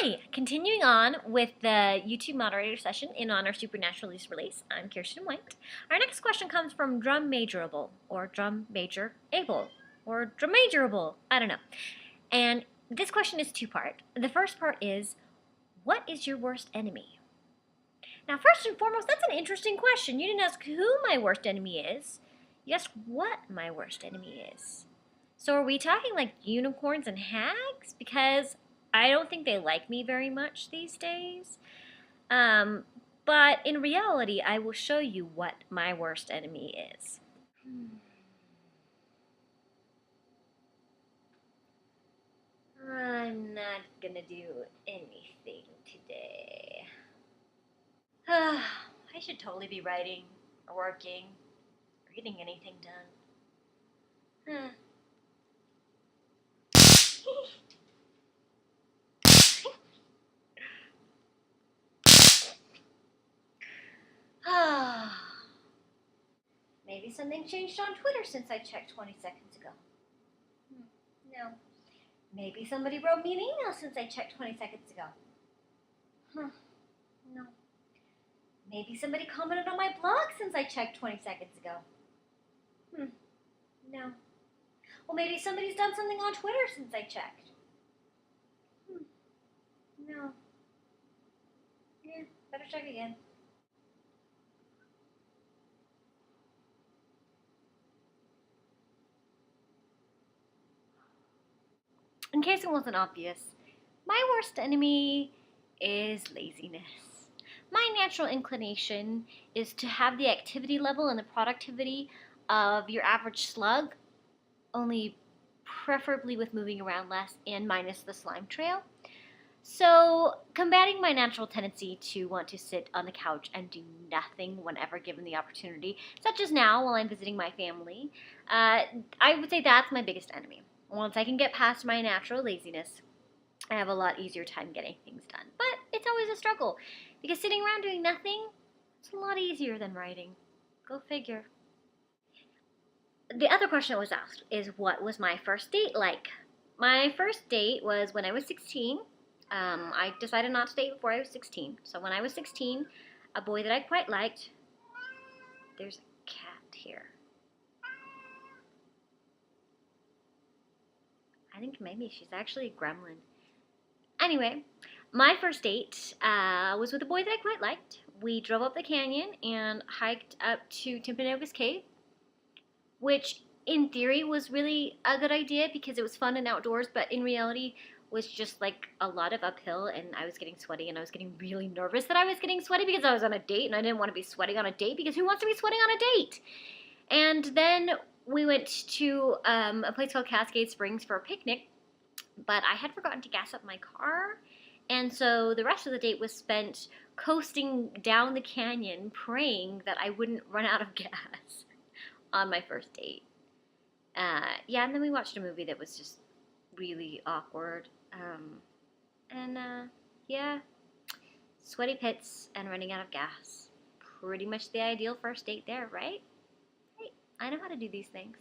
Hi! Continuing on with the YouTube moderator session in honor Supernatural release, I'm Kiersten White. Our next question comes from Drum Majorable, or Drum Major Able, or Drum Majorable, I don't know. And this question is two-part. The first part is, what is your worst enemy? Now, first and foremost, that's an interesting question. You didn't ask who my worst enemy is. You asked what my worst enemy is. So are we talking like unicorns and hags? Because I don't think they like me very much these days. But in reality, I will show you what my worst enemy is. I'm not gonna do anything today. I should totally be writing or working or getting anything done. Maybe something changed on Twitter since I checked 20 seconds ago. No. Maybe somebody wrote me an email since I checked 20 seconds ago. No. Maybe somebody commented on my blog since I checked 20 seconds ago. No. Well, maybe somebody's done something on Twitter since I checked. No. Yeah, better check again. In case it wasn't obvious, my worst enemy is laziness. My natural inclination is to have the activity level and the productivity of your average slug, only preferably with moving around less and minus the slime trail. So, combating my natural tendency to want to sit on the couch and do nothing whenever given the opportunity, such as now while I'm visiting my family, I would say that's my biggest enemy. Once I can get past my natural laziness, I have a lot easier time getting things done. But it's always a struggle, because sitting around doing nothing is a lot easier than writing. Go figure. The other question that was asked is, what was my first date like? My first date was when I was 16. I decided not to date before I was 16. So when I was 16, a boy that I quite liked, there's a cat here. I think maybe she's actually a gremlin. Anyway, my first date was with a boy that I quite liked. We drove up the canyon and hiked up to Timpanogos Cave, which in theory was really a good idea because it was fun and outdoors, but in reality was just like a lot of uphill, and I was getting sweaty, and I was getting really nervous that I was getting sweaty because I was on a date, and I didn't want to be sweating on a date because who wants to be sweating on a date? And then we went to a place called Cascade Springs for a picnic, but I had forgotten to gas up my car, and so the rest of the date was spent coasting down the canyon praying that I wouldn't run out of gas on my first date. Yeah, and then we watched a movie that was just really awkward. Yeah, sweaty pits and running out of gas. Pretty much the ideal first date there, right? Hey, I know how to do these things.